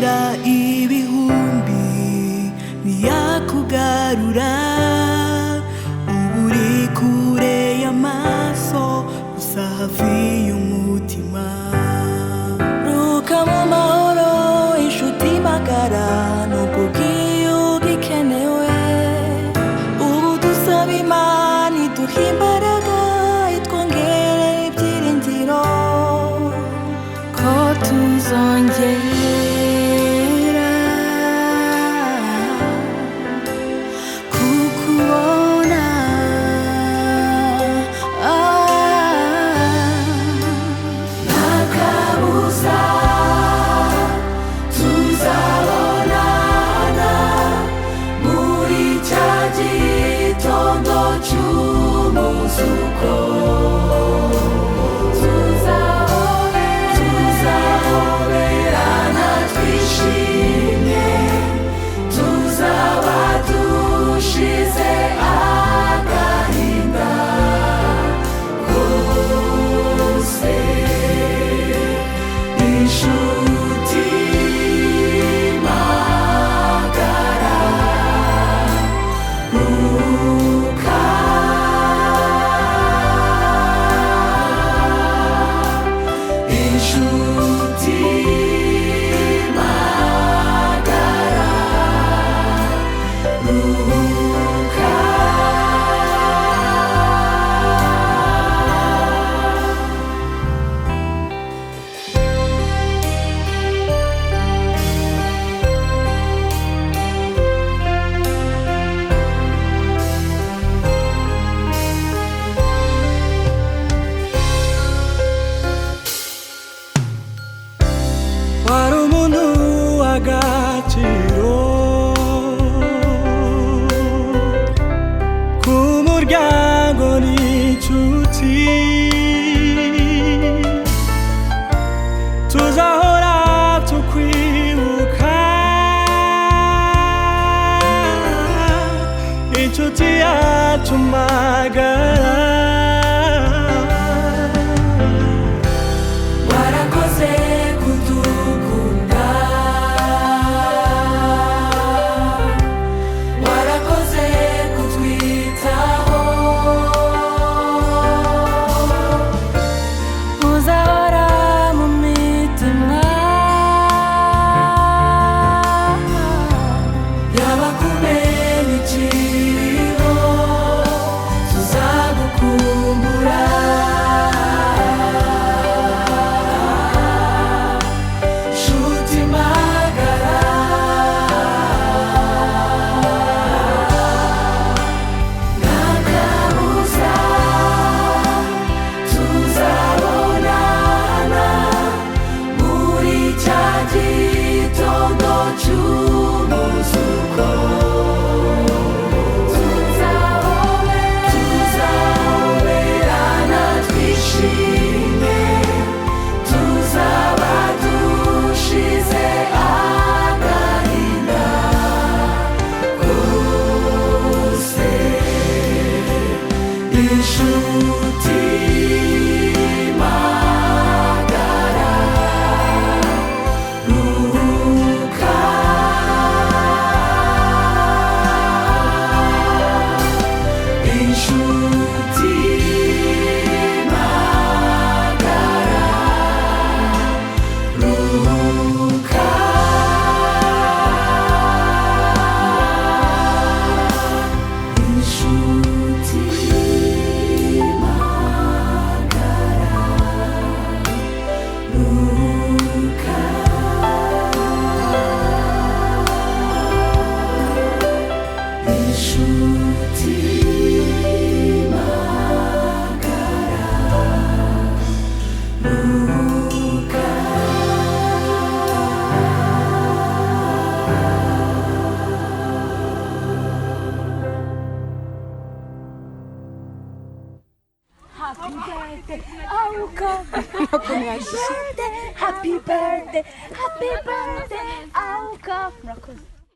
igira ibihumbi ntiyakugarura, ubu uri kure y'amaso gusa hafi y'umutima. Ruka mu mahoro inshuti magara, nubwo ugiye ugikenewe. Ubu dusaba Imana iduha imbaraga, itwongerera ibyiringiro ko tuzongera kukubona. Nta kabuza tuzabonana muri cya gitondo cy'umuzuko. Tuzahoberana twishimye, tuzaba dushize agahinda kose. Inshuti magara, ruka. Inshuti magara, ruka. Wari umuntu w'agaciro ku muryango n'inshuti, tuzahora tukwibuka. Inshuti yacu magara, warakoze kudukunda, warakoze kutwitaho. Uzahora mu mitima y'abakumenya ikiriho, tuzagukumbura. Inshuti magara, nta kabuza tuzabonana muri cya gitondo cy'umuzuko. Tuzahoberana twishimye, tuzaba dushize agahinda kose. Inshuti magara, ruka. Inshuti magara, ruka. Inshuti magara, ruka. Inshuti Happy birthday, Auka. Happy birthday, happy birthday, Auka.